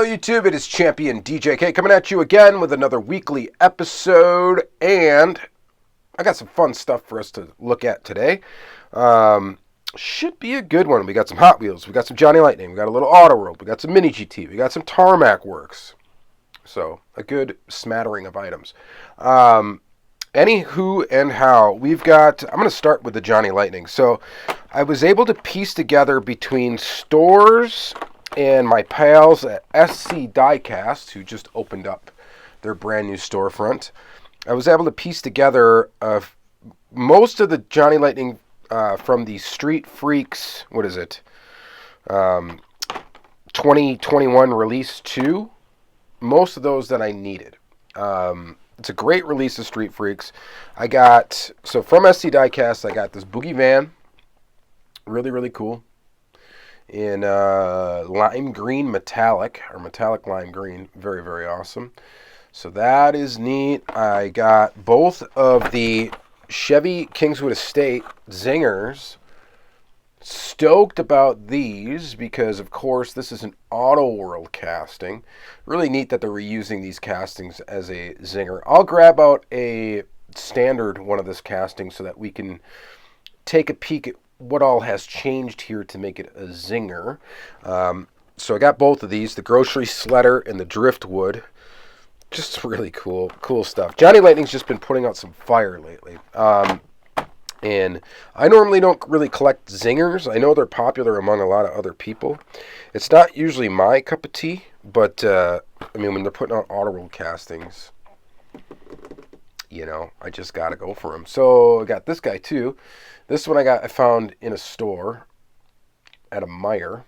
Hello YouTube, it is Championdjk coming at you again with another weekly episode, and I got some fun stuff for us to look at today. Should be a good one. We got some Hot Wheels, we got some Johnny Lightning, we got a little Auto World, we got some Mini GT, we got some Tamac Works. So, a good smattering of items. Anywho and how, we've got, I'm going to start with the Johnny Lightning. So, I was able to piece together between stores and my pals at Diecast, who just opened up their brand new storefront. I was able to piece together most of the Johnny Lightning from the Street Freaks, 2021 release 2. Most of those that I needed. It's a great release of Street Freaks. From Diecast, I got this Boogie Van. Really, really cool. In lime green metallic, or metallic lime green. Very, very awesome. So that is neat. I got both of the Chevy Kingswood Estate Zingers. Stoked about these because, of course, this is an Auto World casting. Really neat that they're reusing these castings as a zinger. I'll grab out a standard one of this casting so that we can take a peek at what all has changed here to make it a zinger. So I got both of these, the Grocery Sledder and the Driftwood. Just really cool stuff. Johnny Lightning's just been putting out some fire lately. And I normally don't really collect zingers. I know they're popular among a lot of other people. It's not usually my cup of tea, but when they're putting out Auto World castings, I just gotta go for them. So I got this guy too. This one I found in a store at a Meijer.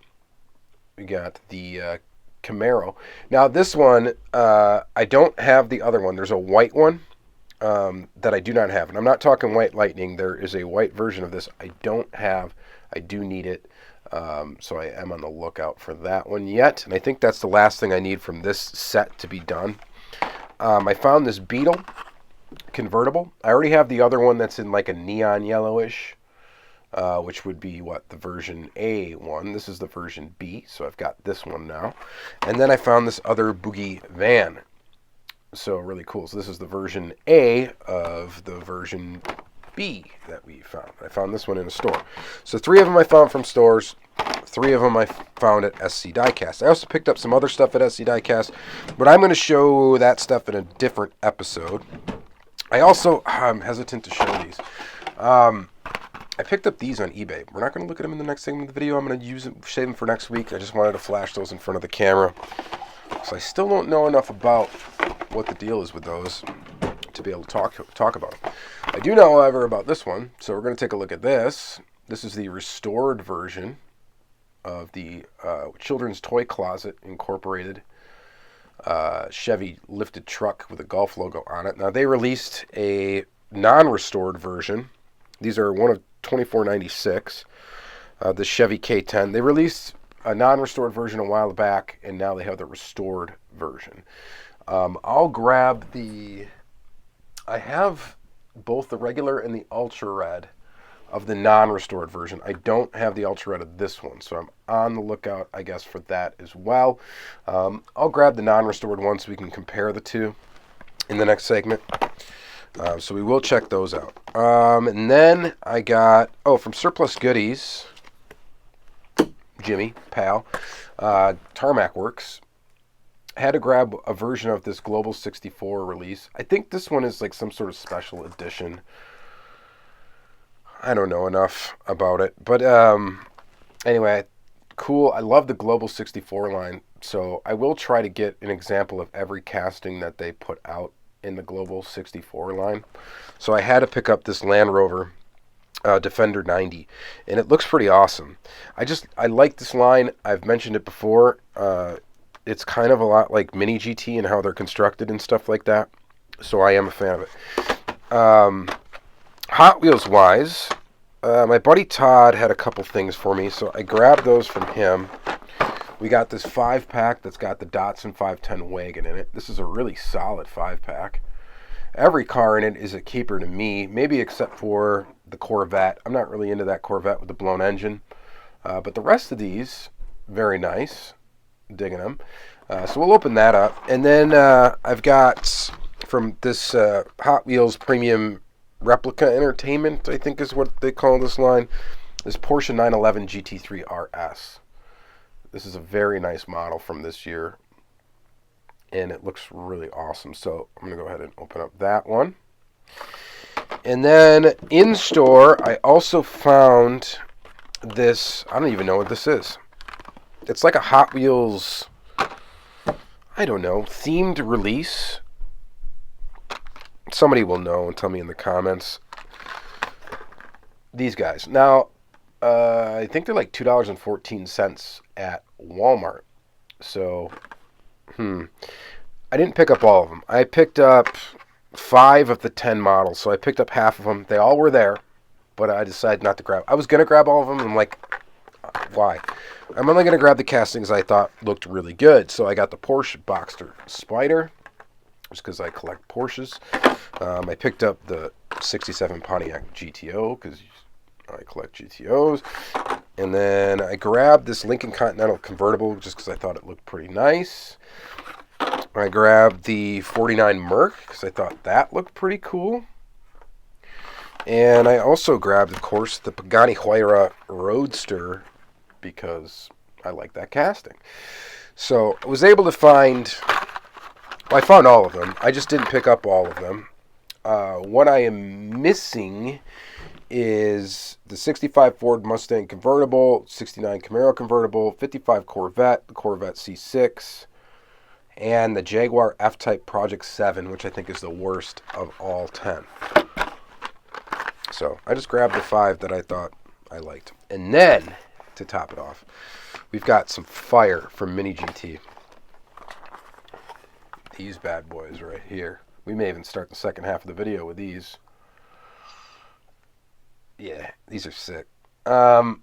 We got the Camaro. Now this one, I don't have the other one. There's a white one that I do not have. And I'm not talking White Lightning. There is a white version of this I don't have. I do need it. So I am on the lookout for that one yet. And I think that's the last thing I need from this set to be done. I found this Beetle convertible. I already have the other one that's in like a neon yellowish, which would be the version A one. This is the version B, so I've got this one now. And then I found this other Boogie Van. So really cool. So this is the version A of the version B that we found. I found this one in a store. So 3 of them I found from stores. 3 of them I found at Diecast. I also picked up some other stuff at Diecast, but I'm going to show that stuff in a different episode. I also am hesitant to show these. I picked up these on eBay. We're not going to look at them in the next segment of the video. I'm going to save them for next week. I just wanted to flash those in front of the camera. So I still don't know enough about what the deal is with those to be able to talk about them. I do know, however, about this one. So we're going to take a look at this. This is the restored version of the Children's Toy Closet Incorporated Chevy lifted truck with a Golf logo on it. Now they released a non-restored version. These are one of 2496. The Chevy K10. They released a non-restored version a while back, and now they have the restored version. I'll grab I have both the regular and the ultra red of the non-restored version. I don't have the ultra red of this one, so I'm on the lookout, I guess, for that as well. I'll grab the non-restored one so we can compare the two in the next segment. So we will check those out. And then I got, from Surplus Goodies, Jimmy, pal, Tamac Works. I had to grab a version of this Global 64 release. I think this one is like some sort of special edition. I don't know enough about it. But anyway, cool. I love the Global 64 line. So I will try to get an example of every casting that they put out in the Global 64 line. So I had to pick up this Land Rover Defender 90, and it looks pretty awesome. I like this line. I've mentioned it before. It's kind of a lot like Mini GT and how they're constructed and stuff like that. So I am a fan of it. Hot Wheels wise, my buddy Todd had a couple things for me, so I grabbed those from him. We got this 5-pack that's got the Datsun 510 Wagon in it. This is a really solid 5-pack. Every car in it is a keeper to me, maybe except for the Corvette. I'm not really into that Corvette with the blown engine. But the rest of these, very nice. digging them. So we'll open that up. And then I've got from this Hot Wheels Premium Replica Entertainment, I think is what they call this line, this Porsche 911 GT3 RS. This is a very nice model from this year, and it looks really awesome. So I'm going to go ahead and open up that one. And then in store, I also found this, I don't even know what this is. It's like a Hot Wheels, I don't know, themed release. Somebody will know and tell me in the comments. These guys. Now, I think they're like $2.14 at Walmart. So, I didn't pick up all of them. I picked up 5 of the 10 models, so I picked up half of them. They all were there, but I decided not to grab. I was going to grab all of them, and I'm like, why? I'm only going to grab the castings I thought looked really good. So I got the Porsche Boxster Spyder, just because I collect Porsches. I picked up the 67 Pontiac GTO, because I collect GTOs. And then I grabbed this Lincoln Continental Convertible, just because I thought it looked pretty nice. I grabbed the 49 Merc, because I thought that looked pretty cool. And I also grabbed, of course, the Pagani Huayra Roadster, because I like that casting. So I was able to find, well, I found all of them. I just didn't pick up all of them. What I am missing is the 65 Ford Mustang Convertible, 69 Camaro Convertible, 55 Corvette, the Corvette C6, and the Jaguar F-Type Project 7, which I think is the worst of all 10. So I just grabbed the 5 that I thought I liked. And then, to top it off, we've got some fire from Mini GT. These bad boys right here. We may even start the second half of the video with these. Yeah, these are sick. Porsche.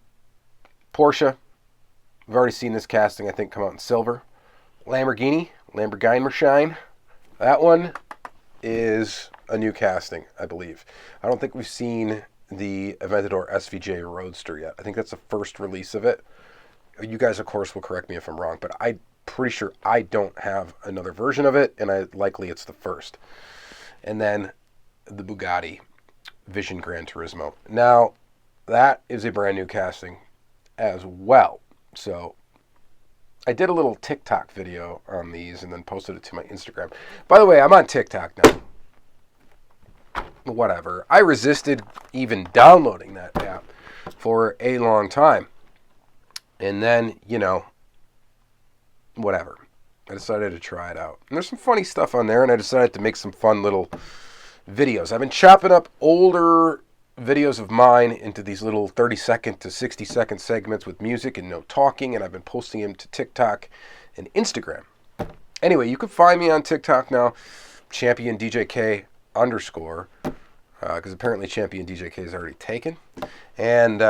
We've already seen this casting, I think, come out in silver. Lamborghini Mershine. That one is a new casting, I believe. I don't think we've seen the Aventador SVJ Roadster yet. I think that's the first release of it. You guys, of course, will correct me if I'm wrong, but I'm pretty sure I don't have another version of it, and likely it's the first. And then the Bugatti Vision Gran Turismo. Now, that is a brand new casting as well. So I did a little TikTok video on these and then posted it to my Instagram. By the way, I'm on TikTok now. Whatever. I resisted even downloading that app for a long time. And then, whatever. I decided to try it out. And there's some funny stuff on there, and I decided to make some fun little videos. I've been chopping up older videos of mine into these little 30-second to 60-second segments with music and no talking, and I've been posting them to TikTok and Instagram. Anyway, you can find me on TikTok now, Championdjk_, because apparently Championdjk is already taken. And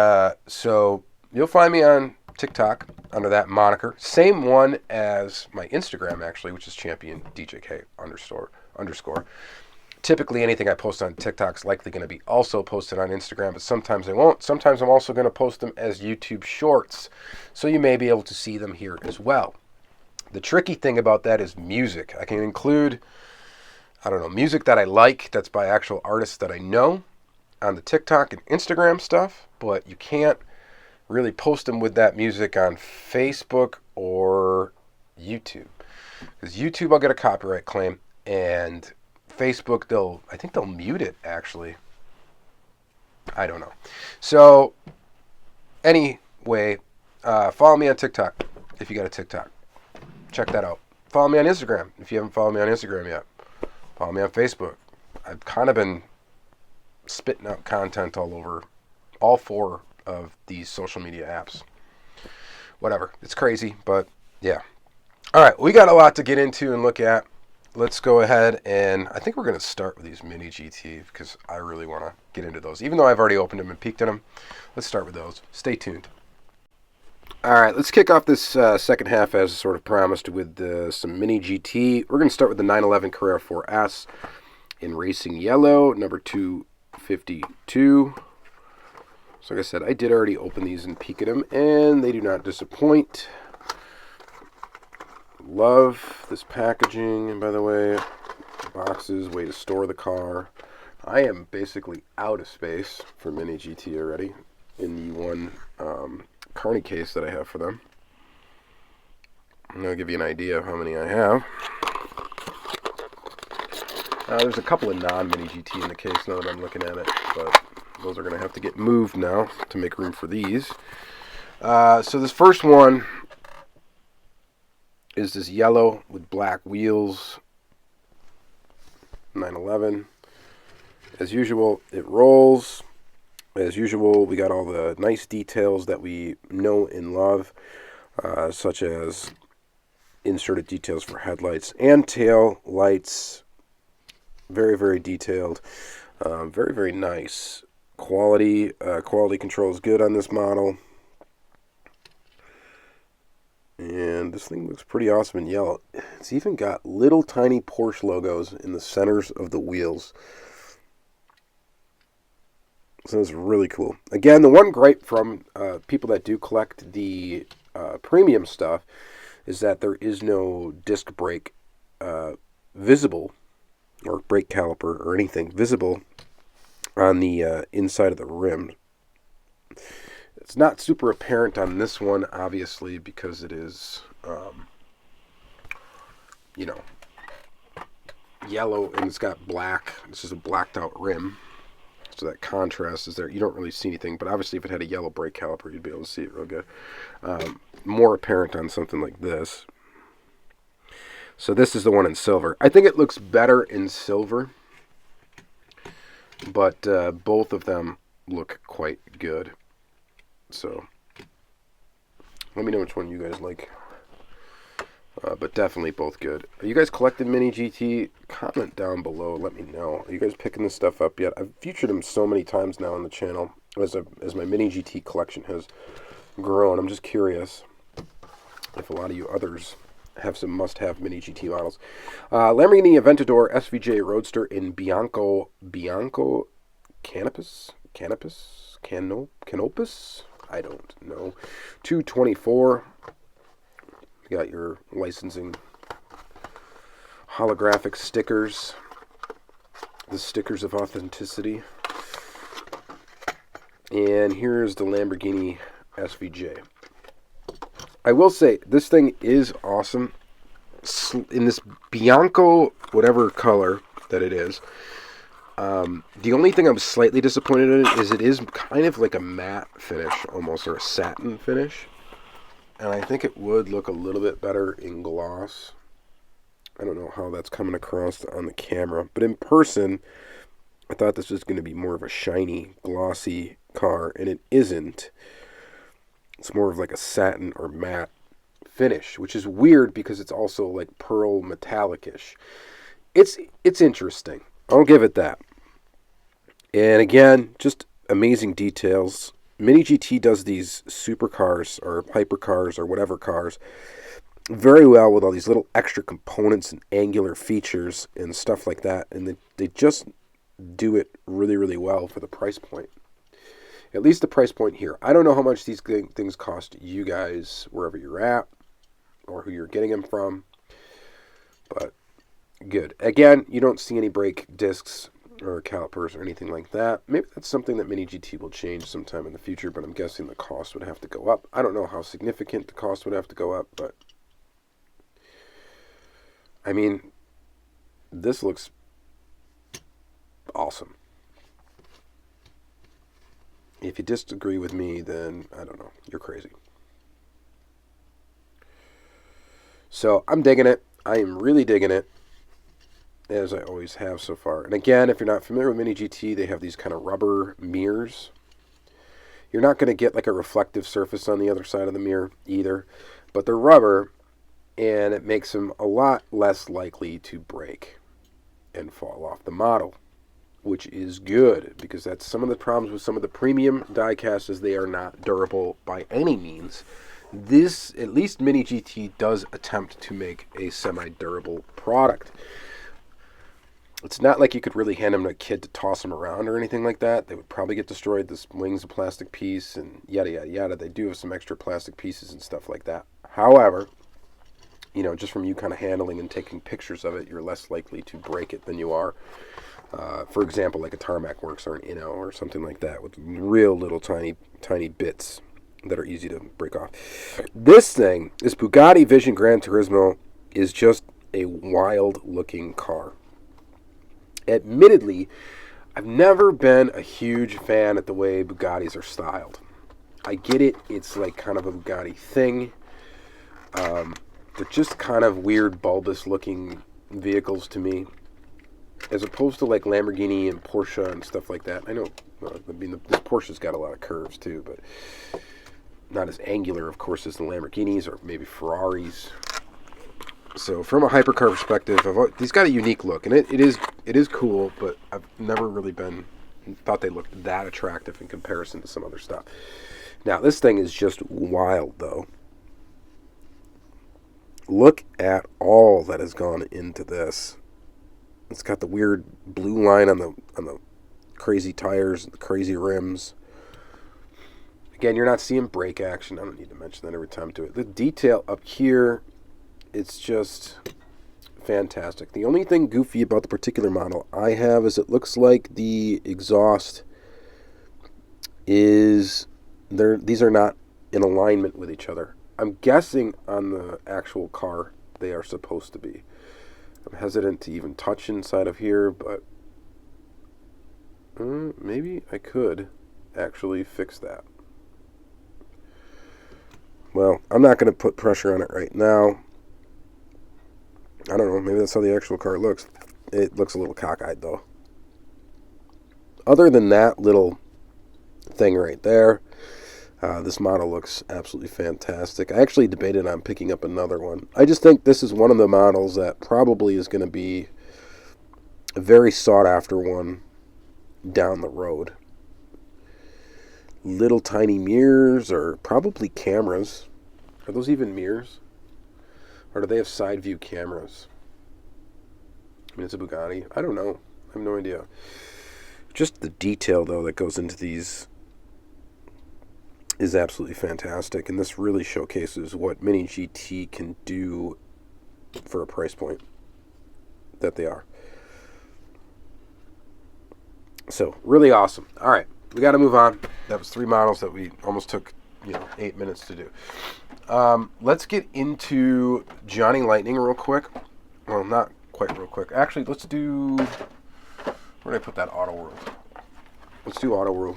so you'll find me on TikTok under that moniker. Same one as my Instagram, actually, which is Championdjk_. Typically, anything I post on TikTok is likely going to be also posted on Instagram, but sometimes I won't. Sometimes I'm also going to post them as YouTube Shorts, so you may be able to see them here as well. The tricky thing about that is music. I can include, music that I like, that's by actual artists that I know on the TikTok and Instagram stuff, but you can't really post them with that music on Facebook or YouTube. Because YouTube, I'll get a copyright claim, and Facebook, I think they'll mute it, actually. I don't know. So, anyway, follow me on TikTok if you got a TikTok. Check that out. Follow me on Instagram if you haven't followed me on Instagram yet. Follow me on Facebook. I've kind of been spitting out content all over all 4 of these social media apps. Whatever. It's crazy, but yeah. All right, we got a lot to get into and look at. Let's go ahead, and I think we're going to start with these Mini GT because I really want to get into those. Even though I've already opened them and peeked at them, let's start with those. Stay tuned. All right, let's kick off this second half as sort of promised with some Mini GT. We're going to start with the 911 Carrera 4S in racing yellow, number 252. So like I said, I did already open these and peek at them, and they do not disappoint. love this packaging, and by the way, boxes, way to store the car. I am basically out of space for Mini GT already in the one carny case that I have for them. I'm going to give you an idea of how many I have. There's a couple of non-Mini GT in the case now that I'm looking at it, but those are going to have to get moved now to make room for these. So this first one is this yellow with black wheels, 911. As usual, it rolls. As usual, we got all the nice details that we know and love, such as inserted details for headlights and tail lights. Very, very detailed. Very, very nice. Quality control is good on this model. And this thing looks pretty awesome in yellow. It's even got little tiny Porsche logos in the centers of the wheels. So it's really cool. Again, the one gripe from people that do collect the premium stuff is that there is no disc brake visible, or brake caliper, or anything visible on the inside of the rim. It's not super apparent on this one, obviously, because it is, yellow and it's got black. This is a blacked out rim. So that contrast is there. You don't really see anything, but obviously if it had a yellow brake caliper, you'd be able to see it real good. More apparent on something like this. So this is the one in silver. I think it looks better in silver, but both of them look quite good. So let me know which one you guys like. But definitely both good. Are you guys collecting Mini GT? Comment down below. Let me know. Are you guys picking this stuff up yet? I've featured them so many times now on the channel as my Mini GT collection has grown. I'm just curious if a lot of you others have some must-have Mini GT models. Lamborghini Aventador SVJ Roadster in Bianco Canopus? I don't know. 224. You got your licensing holographic stickers. The stickers of authenticity. And here's the Lamborghini SVJ. I will say, this thing is awesome. In this Bianco, whatever color that it is. The only thing I'm slightly disappointed in is it is kind of like a matte finish, almost, or a satin finish. And I think it would look a little bit better in gloss. I don't know how that's coming across on the camera. But in person, I thought this was going to be more of a shiny, glossy car. And it isn't. It's more of like a satin or matte finish. Which is weird because it's also like pearl metallic-ish. It's interesting. I'll give it that. And again, just amazing details. Mini GT does these supercars or hypercars or whatever cars very well with all these little extra components and angular features and stuff like that. And they just do it really, really well for the price point. At least the price point here. I don't know how much these things cost you guys wherever you're at or who you're getting them from. But good. Again, you don't see any brake discs or calipers or anything like that. Maybe that's something that Mini GT will change sometime in the future, but I'm guessing the cost would have to go up. I don't know how significant the cost would have to go up, but I mean, this looks awesome. If you disagree with me, then I don't know, you're crazy. So I'm digging it. I am really digging it, as I always have so far. And again, if you're not familiar with Mini GT, they have these kind of rubber mirrors. You're not going to get like a reflective surface on the other side of the mirror either, but they're rubber, and it makes them a lot less likely to break and fall off the model, which is good, because that's some of the problems with some of the premium diecasts is they are not durable by any means. This, at least Mini GT, does attempt to make a semi-durable product. It's not like you could really hand them to a kid to toss them around or anything like that. They would probably get destroyed. This wing's a plastic piece and yada, yada, yada. They do have some extra plastic pieces and stuff like that. However, just from you kind of handling and taking pictures of it, you're less likely to break it than you are. For example, like a Tamac Works or an Inno or something like that with real little tiny bits that are easy to break off. This Bugatti Vision Gran Turismo is just a wild looking car. Admittedly, I've never been a huge fan of the way Bugattis are styled. I get it, it's like kind of a Bugatti thing. They're just kind of weird, bulbous looking vehicles to me, as opposed to like Lamborghini and Porsche and stuff like that. I know, this Porsche's got a lot of curves too, but not as angular, of course, as the Lamborghinis or maybe Ferraris. So from a hypercar perspective, these got a unique look, and it is cool, but I've never really thought they looked that attractive in comparison to some other stuff. Now, this thing is just wild, though. Look at all that has gone into this. It's got the weird blue line on the crazy tires, the crazy rims. Again, you're not seeing brake action. I don't need to mention that every time I do it. The detail up here, it's just fantastic. The only thing goofy about the particular model I have is it looks like the exhaust is there. These are not in alignment with each other. I'm guessing on the actual car they are supposed to be. I'm hesitant to even touch inside of here, but maybe I could actually fix that. Well, I'm not going to put pressure on it right now. I don't know, maybe that's how the actual car looks. It looks a little cockeyed, though. Other than that little thing right there, this model looks absolutely fantastic. I actually debated on picking up another one. I just think this is one of the models that probably is going to be a very sought-after one down the road. Little tiny mirrors, or probably cameras. Are those even mirrors? Or do they have side view cameras? I mean, it's a Bugatti. I don't know. I have no idea. Just the detail, though, that goes into these is absolutely fantastic. And this really showcases what Mini GT can do for a price point that they are. So, really awesome. All right. We got to move on. That was 3 models that we almost took, 8 minutes to do. Let's get into Johnny Lightning real quick. Well, not quite real quick. Actually, let's do... Where did I put that Auto World? Let's do Auto World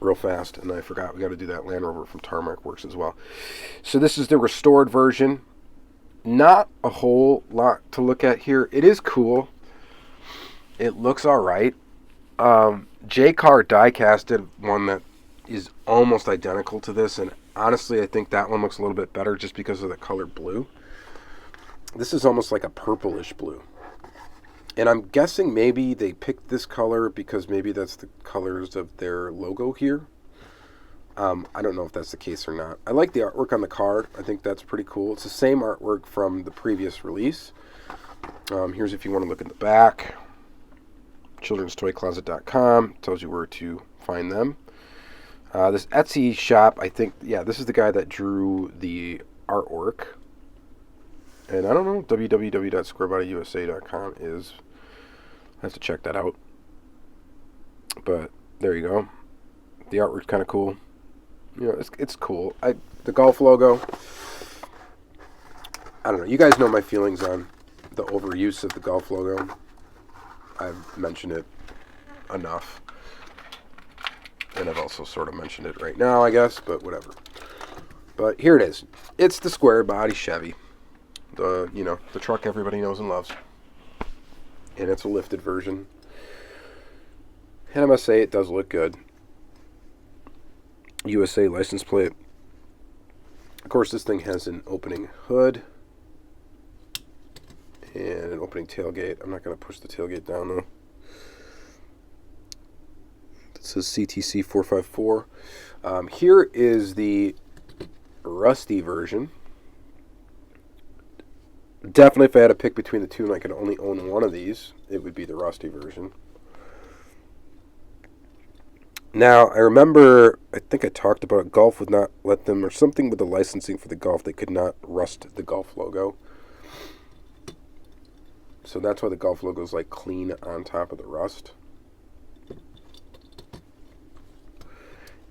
real fast. And I forgot we got to do that Land Rover from Tamac Works as well. So this is the restored version. Not a whole lot to look at here. It is cool. It looks all right. J-Car Diecast did one that is almost identical to this, and honestly I think that one looks a little bit better just because of the color blue. This is almost like a purplish blue, and I'm guessing maybe they picked this color because maybe that's the colors of their logo here. I don't know if that's the case or not. I like the artwork on the card. I think that's pretty cool. It's the same artwork from the previous release. Here's if you want to look at the back. childrenstoycloset.com tells you where to find them. This Etsy shop, I think, this is the guy that drew the artwork. And I don't know, www.squarebodyusa.com is. I have to check that out. But there you go. The artwork's kind of cool. It's cool. The Golf logo. I don't know. You guys know my feelings on the overuse of the Golf logo. I've mentioned it enough. And I've also sort of mentioned it right now, I guess, but whatever. But here it is. It's the square body Chevy. The truck everybody knows and loves. And it's a lifted version. And I must say, it does look good. USA license plate. Of course, this thing has an opening hood. And an opening tailgate. I'm not going to push the tailgate down, though. It says CTC 454. Here is the rusty version. Definitely, if I had to pick between the two and I could only own one of these, it would be the rusty version. Now, I remember, I think I talked about it, Golf would not let them, or something with the licensing for the Golf, they could not rust the Golf logo. So that's why the Golf logo is like clean on top of the rust.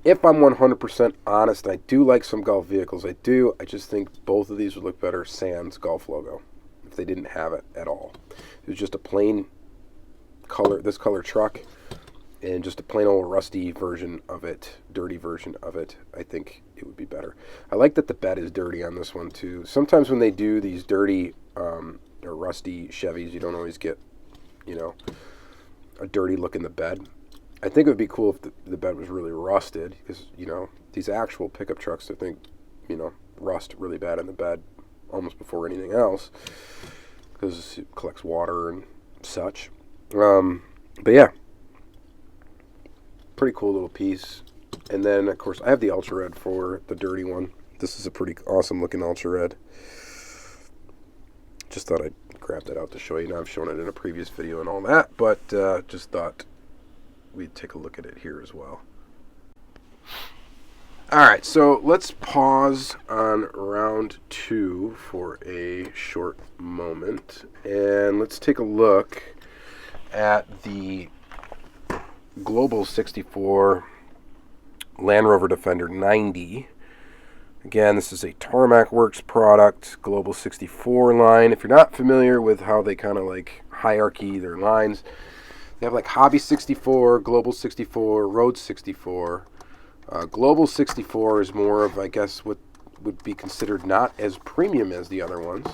If I'm 100% honest, I do like some Golf vehicles. I do. I just think both of these would look better sans Golf logo if they didn't have it at all. It was just a plain color, this color truck, and just a plain old rusty version of it, dirty version of it. I think it would be better. I like that the bed is dirty on this one too. Sometimes when they do these dirty or rusty Chevys, you don't always get, you know, a dirty look in the bed. I think it would be cool if the bed was really rusted, because, you know, these actual pickup trucks, I think, you know, rust really bad in the bed almost before anything else, because it collects water and such. But yeah, pretty cool little piece. And then, of course, I have the Ultra Red for the dirty one. This is a pretty awesome looking Ultra Red. Just thought I'd grab that out to show you. Now, I've shown it in a previous video and all that, but just thought we'd take a look at it here as well. Alright, so let's pause on round 2 for a short moment, and let's take a look at the Global 64 Land Rover Defender 90. Again, this is a Tamac Works product, Global 64 line. If you're not familiar with how they kind of like hierarchy their lines, they have like Hobby 64, Global 64, Road 64. Global 64 is more of, I guess, what would be considered not as premium as the other ones.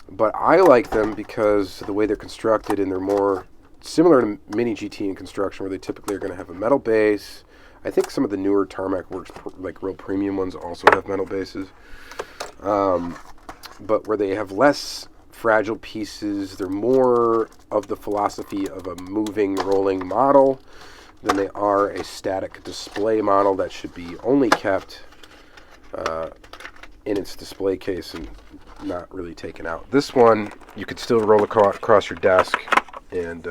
But I like them because of the way they're constructed, and they're more similar to Mini GT in construction, where they typically are going to have a metal base. I think some of the newer Tamac Works, like real premium ones, also have metal bases. But where they have less fragile pieces, they're more of the philosophy of a moving, rolling model than they are a static display model that should be only kept in its display case and not really taken out. This one, you could still roll across your desk, and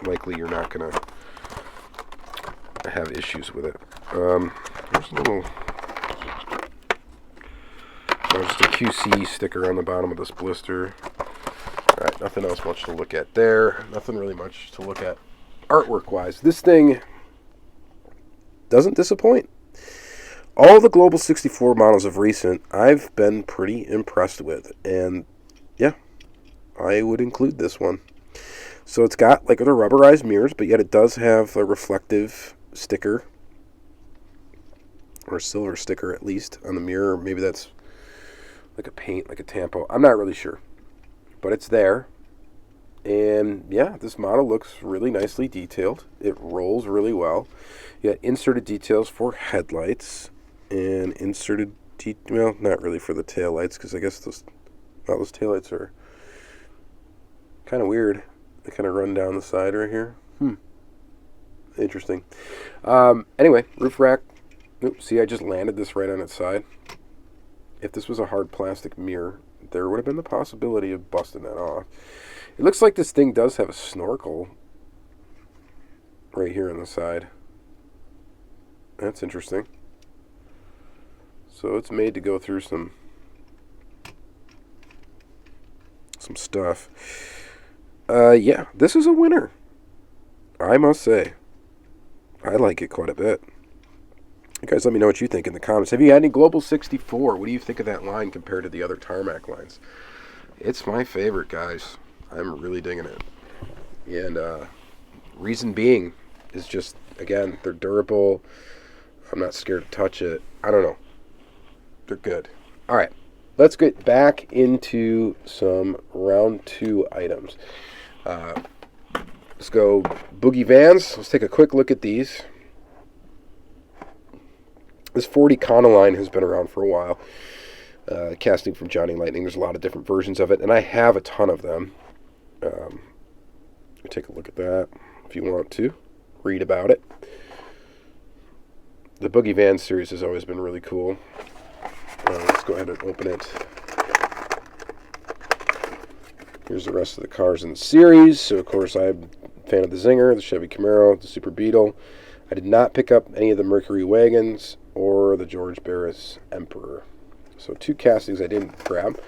likely you're not going to have issues with it. There's a little... just a QC sticker on the bottom of this blister. Alright, nothing else much to look at there. Nothing really much to look at artwork-wise. This thing doesn't disappoint. All the Global 64 models of recent, I've been pretty impressed with. And, yeah, I would include this one. So it's got, like, the rubberized mirrors, but yet it does have a reflective sticker. Or a silver sticker, at least, on the mirror. Maybe that's like a paint, like a tampo. I'm not really sure. But it's there. And yeah, this model looks really nicely detailed. It rolls really well. You got inserted details for headlights. And inserted, well, not really for the taillights, because I guess those taillights are kind of weird. They kind of run down the side right here. Interesting. Anyway, roof rack. Oops, see, I just landed this right on its side. If this was a hard plastic mirror, there would have been the possibility of busting that off. It looks like this thing does have a snorkel right here on the side. That's interesting. So it's made to go through some stuff. Yeah, this is a winner, I must say. I like it quite a bit. You guys let me know what you think in the comments. Have you had any Global 64? What do you think of that line compared to the other Tarmac lines? It's my favorite, guys. I'm really digging it. And reason being is just, again, they're durable. I'm not scared to touch it. I don't know. They're good. All right. Let's get back into some round 2 items. Let's go Boogie Vans. Let's take a quick look at these. This 40 Econoline has been around for a while. Casting from Johnny Lightning. There's a lot of different versions of it, and I have a ton of them. Take a look at that if you want to read about it. The Boogie Vans series has always been really cool. Let's go ahead and open it. Here's the rest of the cars in the series. So, of course, I'm a fan of the Zinger, the Chevy Camaro, the Super Beetle. I did not pick up any of the Mercury Wagons or the George Barris Emperor. So 2 castings I didn't grab.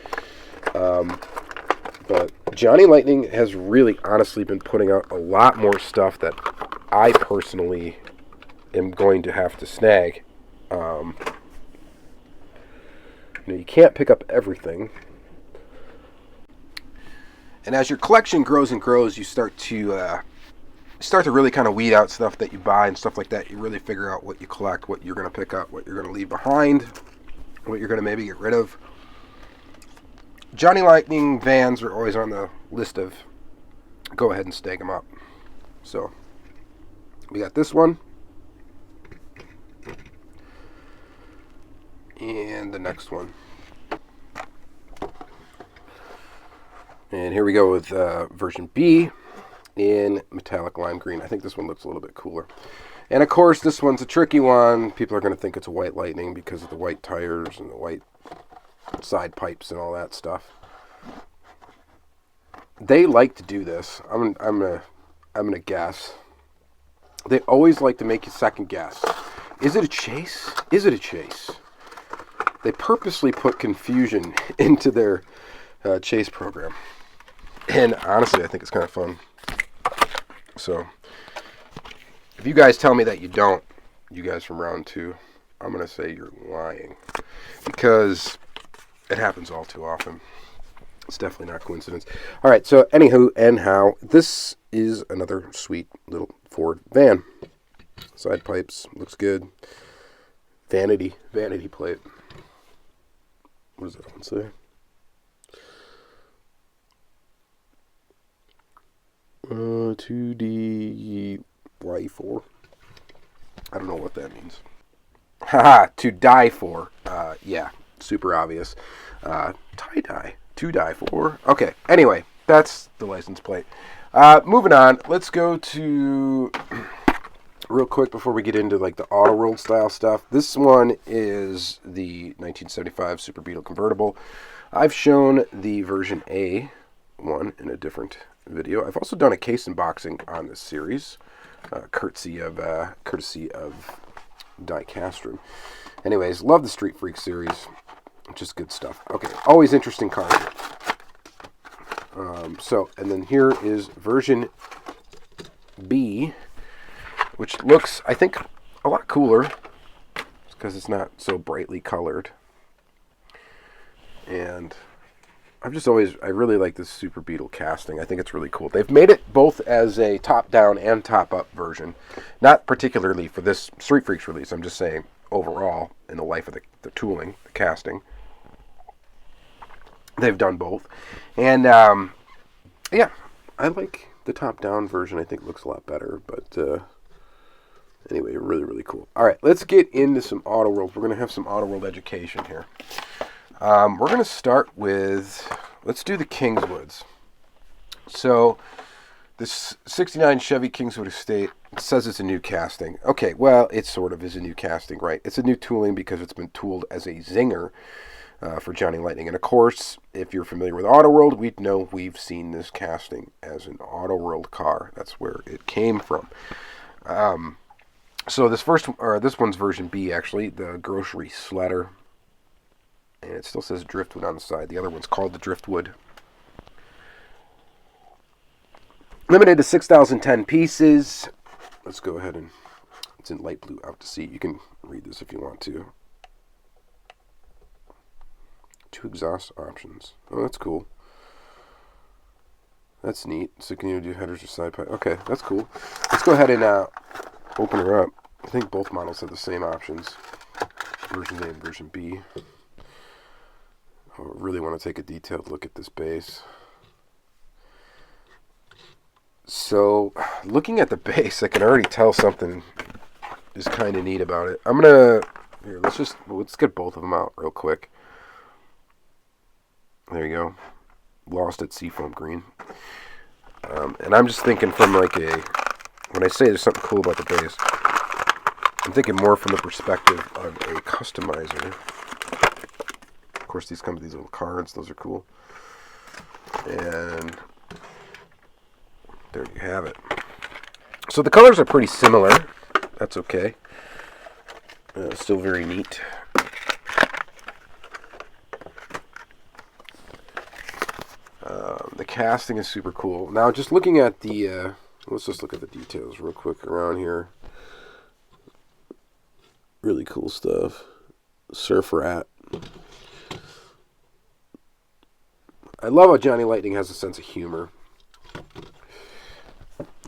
But Johnny Lightning has really honestly been putting out a lot more stuff that I personally am going to have to snag. You can't pick up everything. And as your collection grows and grows, you start to really kind of weed out stuff that you buy and stuff like that. You really figure out what you collect, what you're going to pick up, what you're going to leave behind, what you're going to maybe get rid of. Johnny Lightning Vans are always on the list of go ahead and stake them up. So we got this one. And the next one. And here we go with version B in metallic lime green. I think this one looks a little bit cooler. And of course, this one's a tricky one. People are going to think it's a white Lightning because of the white tires and the white side pipes and all that stuff. They like to do this. I'm gonna guess. They always like to make you second guess. Is it a chase? Is it a chase? They purposely put confusion into their chase program. And honestly, I think it's kind of fun. So, if you guys tell me that you don't, you guys from round 2, I'm going to say you're lying. Because it happens all too often. It's definitely not coincidence. Alright, so anywho and how, this is another sweet little Ford van. Side pipes, looks good. Vanity plate. What does that one say? $2DY4. I don't know what that means. Haha, to die for. Yeah, super obvious. Tie-dye. To die for. Okay, anyway, that's the license plate. Moving on, let's go to, real quick before we get into like the auto world style stuff. This one is the 1975 Super Beetle Convertible. I've shown the version A one in a different video. I've also done a case unboxing on this series, courtesy of Diecast room. Anyways, love the Street Freak series. Just good stuff. Okay, always interesting cars. And then here is version B, which looks, I think, a lot cooler because it's not so brightly colored. And I really like this Super Beetle casting. I think it's really cool. They've made it both as a top-down and top-up version. Not particularly for this Street Freaks release. I'm just saying overall in the life of the tooling, the casting. They've done both. And, yeah, I like the top-down version. I think it looks a lot better. But, anyway, really, really cool. All right, let's get into some Auto World. We're going to have some Auto World education here. We're going to start with, let's do the Kingswoods. So, this 69 Chevy Kingswood Estate says it's a new casting. Okay, well, it sort of is a new casting, right? It's a new tooling because it's been tooled as a zinger for Johnny Lightning. And of course, if you're familiar with Auto World, we've seen this casting as an Auto World car. That's where it came from. So this one's version B, actually, the grocery sledder. And it still says Driftwood on the side. The other one's called the Driftwood. Limited to 6,010 pieces. Let's go ahead and, it's in light blue out to sea. You can read this if you want to. 2 exhaust options. Oh, that's cool. That's neat. So can you do headers or side pipe? Okay, that's cool. Let's go ahead and open her up. I think both models have the same options. Version A and version B. I really want to take a detailed look at this base. So, looking at the base, I can already tell something is kind of neat about it. Let's get both of them out real quick. There you go. Lost at Seafoam Green. And I'm just thinking from when I say there's something cool about the base, I'm thinking more from the perspective of a customizer. Of course, these come with these little cards. Those are cool. And there you have it. So the colors are pretty similar. that's okay. Still very neat. The casting is super cool. Now, just looking at the, let's just look at the details real quick around here. Really cool stuff. Surf Rat. I love how Johnny Lightning has a sense of humor.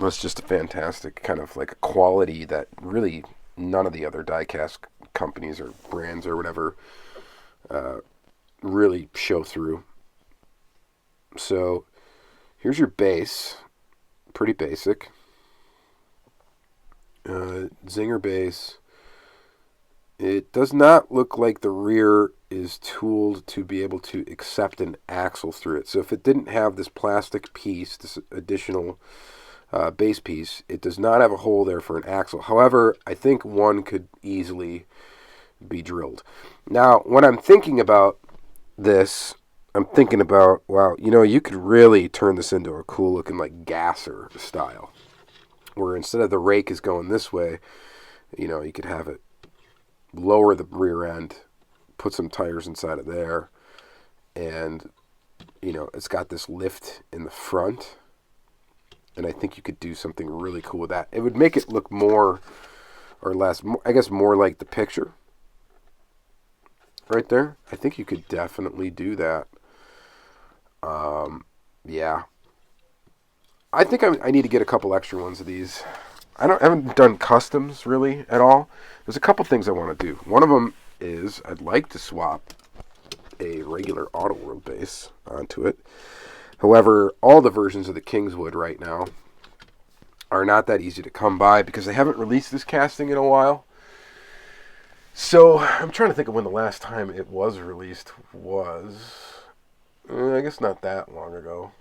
It's just a fantastic kind of like a quality that really none of the other diecast companies or brands or whatever really show through. So here's your base. Pretty basic. Zinger base. It does not look like the rear is tooled to be able to accept an axle through it. So if it didn't have this plastic piece, this additional base piece, it does not have a hole there for an axle. However, I think one could easily be drilled. Now, when I'm thinking about this, I'm thinking about, wow, you know, you could really turn this into a cool looking like gasser style, where instead of the rake is going this way, you know, you could have it lower the rear end, put some tires inside of there, and, you know, it's got this lift in the front, and I think you could do something really cool with that. It would make it look more or less, I guess, more like the picture right there. I think you could definitely do that. Yeah. I think I need to get a couple extra ones of these. I haven't done customs really at all. There's a couple things I want to do. One of them is I'd like to swap a regular Auto World base onto it. However, all the versions of the Kingswood right now are not that easy to come by because they haven't released this casting in a while. So I'm trying to think of when the last time it was released was. I guess not that long ago.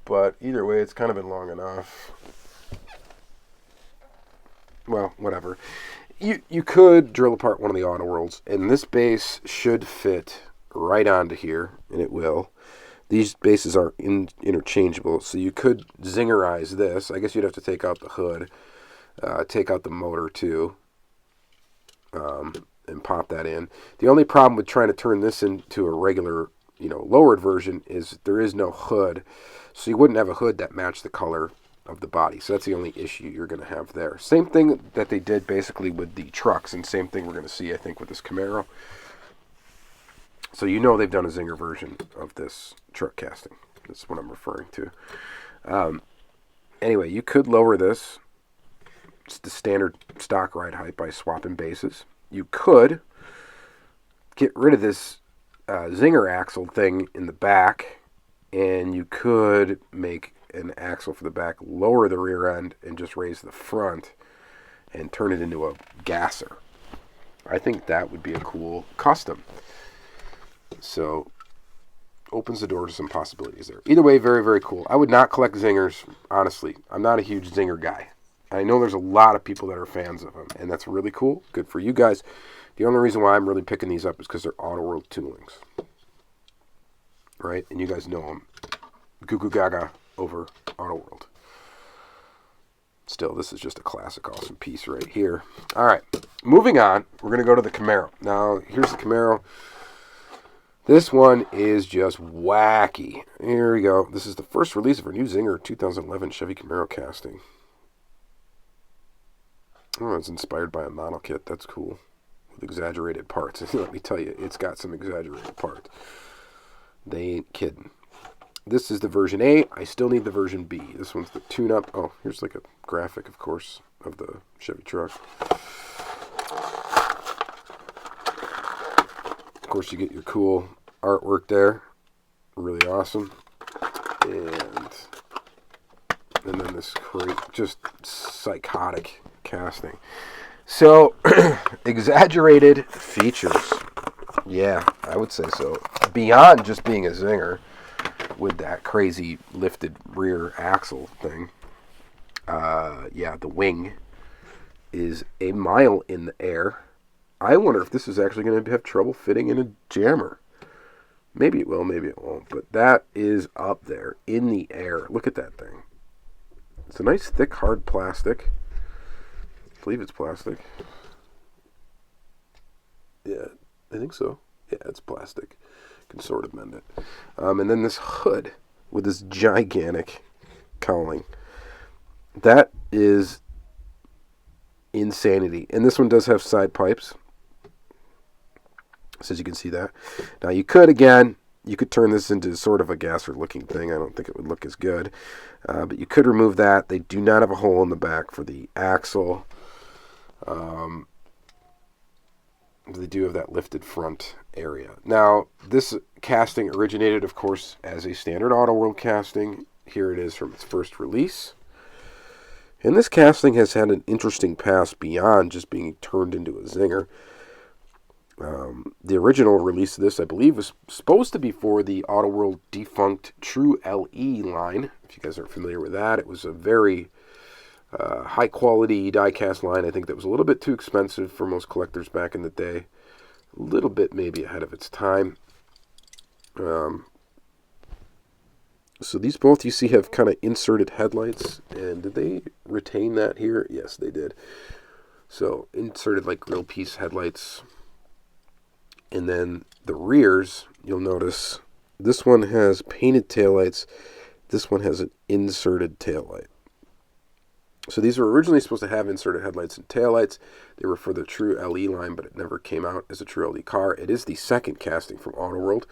But either way, it's kind of been long enough. Well, whatever. You could drill apart one of the Auto Worlds, and this base should fit right onto here, and it will. These bases are interchangeable, so you could zingerize this. I guess you'd have to take out the hood, take out the motor too, and pop that in. The only problem with trying to turn this into a regular, you know, lowered version is there is no hood, so you wouldn't have a hood that matched the color of the body. So that's the only issue you're going to have there. Same thing that they did basically with the trucks, and same thing we're going to see, I think, with this Camaro. So you know they've done a Zinger version of this truck casting. That's what I'm referring to. Anyway, you could lower this. It's the standard stock ride height by swapping bases. You could get rid of this Zinger axle thing in the back, and you could make an axle for the back, lower the rear end, and just raise the front and turn it into a gasser. I think that would be a cool custom. So, opens the door to some possibilities there. Either way, very, very cool. I would not collect Zingers, honestly. I'm not a huge Zinger guy. I know there's a lot of people that are fans of them, and that's really cool. Good for you guys. The only reason why I'm really picking these up is because they're Auto World toolings. Right? And you guys know them. Goo Goo Gaga over Auto World. Still, this is just a classic awesome piece right here. All right, moving on. We're going to go to the Camaro. Now, here's the Camaro. This one is just wacky. Here we go. This is the first release of our new Zinger 2011 Chevy Camaro casting. Oh, it's inspired by a model kit. That's cool. With exaggerated parts. Let me tell you, it's got some exaggerated parts. They ain't kidding. This is the version A. I still need the version B. This one's the tune-up. Oh, here's like a graphic, of course, of the Chevy truck. Of course, you get your cool artwork there. Really awesome. And then this great, just psychotic casting. So, exaggerated features. Yeah, I would say so. Beyond just being a Zinger with that crazy lifted rear axle thing. Yeah, the wing is a mile in the air. I wonder if this is actually going to have trouble fitting in a jammer. Maybe it will, maybe it won't. But that is up there in the air. Look at that thing. It's a nice, thick, hard plastic. believe it's plastic. Yeah, I think so. Yeah, it's plastic. Can sort of mend it. And then this hood with this gigantic cowling. That is insanity. And this one does have side pipes. So as you can see that. Now you could, again, you could turn this into sort of a gasser looking thing. I don't think it would look as good. But you could remove that. They do not have a hole in the back for the axle. They do have that lifted front area. Now, this casting originated, of course, as a standard Auto World casting. Here it is from its first release. And this casting has had an interesting past beyond just being turned into a zinger. The original release of this, I believe, was supposed to be for the Auto World defunct True LE line. If you guys aren't familiar with that, it was a very high-quality die-cast line. I think that was a little bit too expensive for most collectors back in the day. A little bit maybe ahead of its time. So these both you see have kind of inserted headlights. And did they retain that here? Yes, they did. So inserted like grill piece headlights. And then the rears, you'll notice this one has painted taillights. This one has an inserted taillight. So these were originally supposed to have inserted headlights and taillights. They were for the True LE line, but it never came out as a True LE car. It is the second casting from Auto World.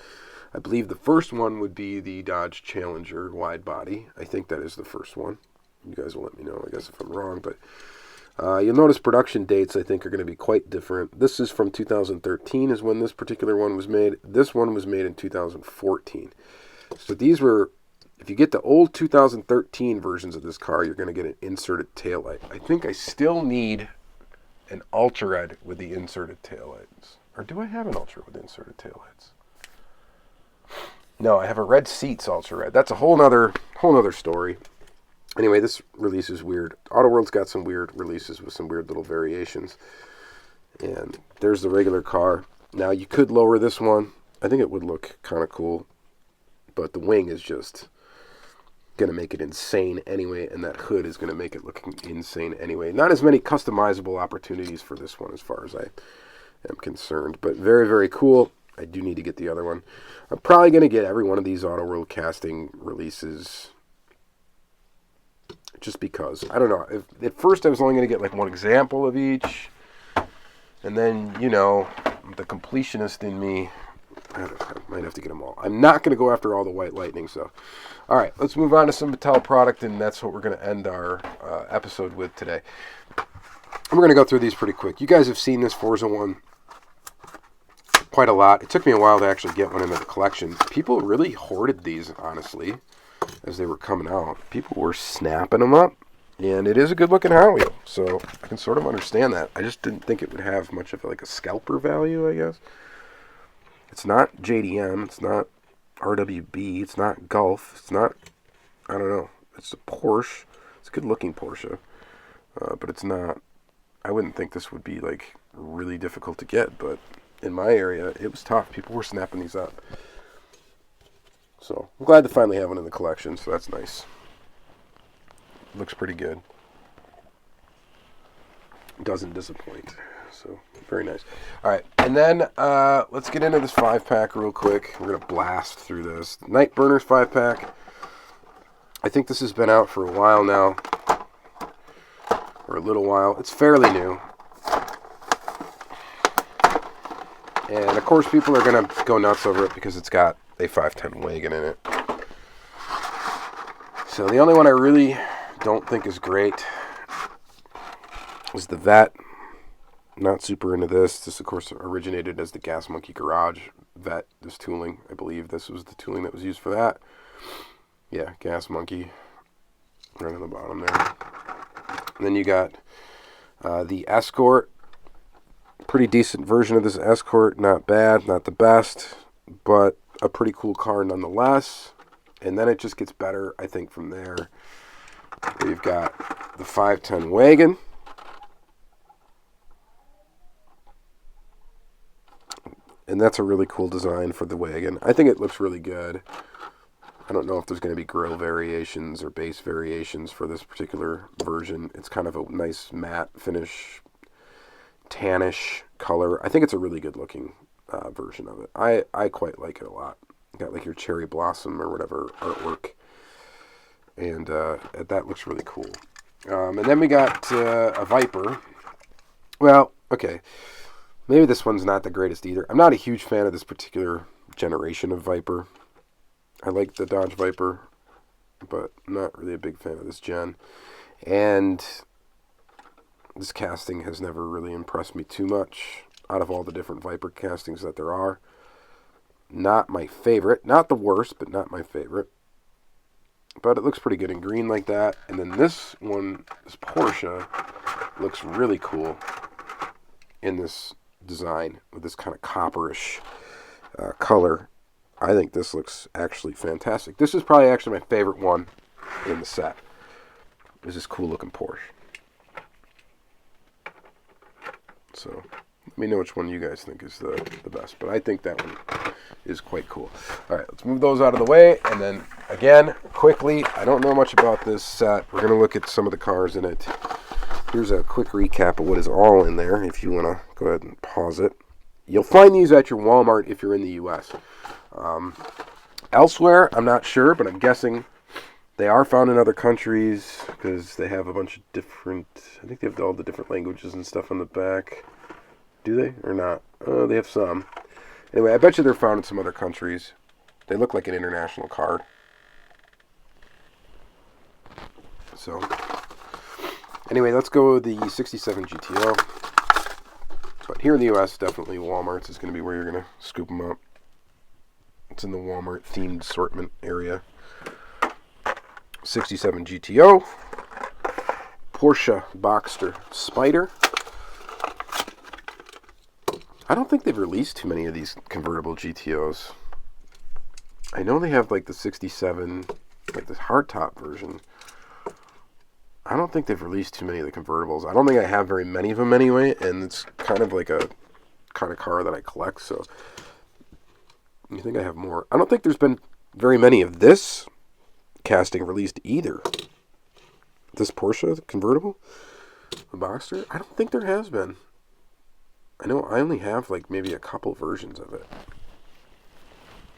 I believe the first one would be the Dodge Challenger wide body. I think that is the first one. You guys will let me know, I guess, if I'm wrong. But you'll notice production dates, I think, are going to be quite different. This is from 2013 is when this particular one was made. This one was made in 2014. So these were... If you get the old 2013 versions of this car, you're going to get an inserted taillight. I think I still need an Ultra Red with the inserted taillights. Or do I have an Ultra with inserted taillights? No, I have a red seats Ultra Red. That's a whole nother story. Anyway, this release is weird. Auto World's got some weird releases with some weird little variations. And there's the regular car. Now, you could lower this one. I think it would look kind of cool. But the wing is just... going to make it insane anyway, and that hood is going to make it look insane anyway. Not as many customizable opportunities for this one as far as I am concerned, but very, very cool. I do need to get the other one. I'm probably going to get every one of these Auto World casting releases just because. I don't know. At first I was only going to get like one example of each, and then, you know, the completionist in me, I might have to get them all. I'm not going to go after all the White Lightning stuff. All right, let's move on to some Mattel product, and that's what we're going to end our episode with today. We're going to go through these pretty quick. You guys have seen this Forza one quite a lot. It took me a while to actually get one into the collection. People really hoarded these, honestly, as they were coming out. People were snapping them up, and it is a good-looking Hot Wheel, so I can sort of understand that. I just didn't think it would have much of like a scalper value, I guess. It's not JDM, it's not RWB, it's not Gulf, it's not, I don't know, it's a Porsche. It's a good-looking Porsche, but it's not, I wouldn't think this would be, like, really difficult to get, but in my area, it was tough. People were snapping these up. So, I'm glad to finally have one in the collection, so that's nice. Looks pretty good. Doesn't disappoint. So, very nice. All right, and then let's get into this 5-pack real quick. We're going to blast through this. Night Burners 5-pack. I think this has been out for a while now, or a little while. It's fairly new. And, of course, people are going to go nuts over it because it's got a 510 Wagon in it. So, the only one I really don't think is great is the Vet. Not super into this. This, of course, originated as the Gas Monkey Garage Vet. This tooling, I believe this was the tooling that was used for that. Yeah, Gas Monkey. Right on the bottom there. And then you got the Escort. Pretty decent version of this Escort. Not bad, not the best, but a pretty cool car nonetheless. And then it just gets better, I think, from there. We've got the 510 Wagon. And that's a really cool design for the Wagon. I think it looks really good. I don't know if there's going to be grill variations or base variations for this particular version. It's kind of a nice matte finish, tannish color. I think it's a really good looking version of it. I quite like it a lot. Got like your cherry blossom or whatever artwork. And that looks really cool. And then we got a Viper. Well, okay. Maybe this one's not the greatest either. I'm not a huge fan of this particular generation of Viper. I like the Dodge Viper, but not really a big fan of this gen. And this casting has never really impressed me too much out of all the different Viper castings that there are. Not my favorite. Not the worst, but not my favorite. But it looks pretty good in green like that. And then this one, this Porsche, looks really cool in this design with this kind of copperish color. I think this looks actually fantastic. This is probably actually my favorite one in the set. Is this cool looking Porsche. So let me know which one you guys think is the best. But I think that one is quite cool. All right, let's move those out of the way. And then again, quickly, I don't know much about this set. We're going to look at some of the cars in it. Here's a quick recap of what is all in there if you want to go ahead and pause it. You'll find these at your Walmart if you're in the U.S. Elsewhere, I'm not sure, but I'm guessing they are found in other countries because they have a bunch of different, I think they have all the different languages and stuff on the back. Do they or not? They have some. Anyway, I bet you they're found in some other countries. They look like an international card. So, anyway, let's go with the 67 GTO. But here in the U.S., definitely Walmart's is going to be where you're going to scoop them up. It's in the Walmart themed assortment area. 67 GTO. Porsche Boxster Spyder. I don't think they've released too many of these convertible GTOs. I know they have like the 67, like this hardtop version. I don't think they've released too many of the convertibles. I don't think I have very many of them anyway, and it's kind of like a kind of car that I collect, so you think I have more. I don't think there's been very many of this casting released either. This Porsche convertible, the Boxster, I don't think there has been. I know I only have like maybe a couple versions of it.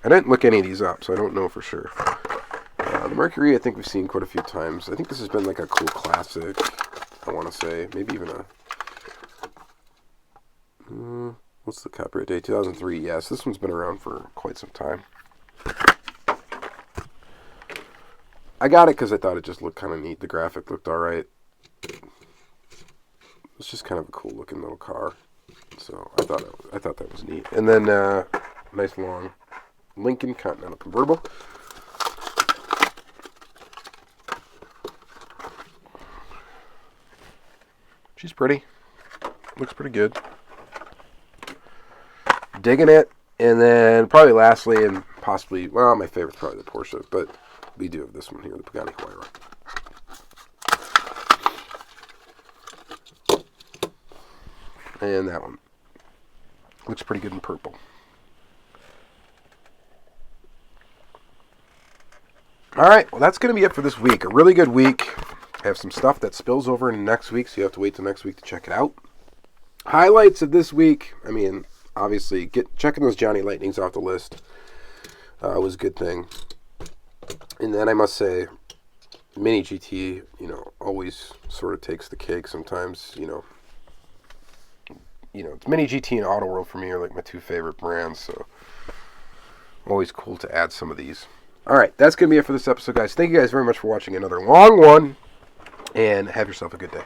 I didn't look any of these up, so I don't know for sure. The Mercury, I think we've seen quite a few times. I think this has been like a cool classic, I want to say. Maybe even a... what's the copyright date? 2003. Yes, this one's been around for quite some time. I got it because I thought it just looked kind of neat. The graphic looked alright. It's just kind of a cool looking little car. So I thought that was neat. And then nice long Lincoln Continental convertible. She's pretty. Looks pretty good. Digging it. And then probably lastly, and possibly, well, my favorite's probably the Porsche, but we do have this one here, the Bugatti Huayra. And that one looks pretty good in purple. All right, well, that's going to be it for this week. A really good week. I have some stuff that spills over into next week, so you have to wait till next week to check it out. Highlights of this week, I mean, obviously, checking those Johnny Lightnings off the list was a good thing. And then I must say, Mini GT, always sort of takes the cake sometimes, it's Mini GT and Auto World for me are like my two favorite brands, so always cool to add some of these. All right, that's going to be it for this episode, guys. Thank you guys very much for watching another long one, and have yourself a good day.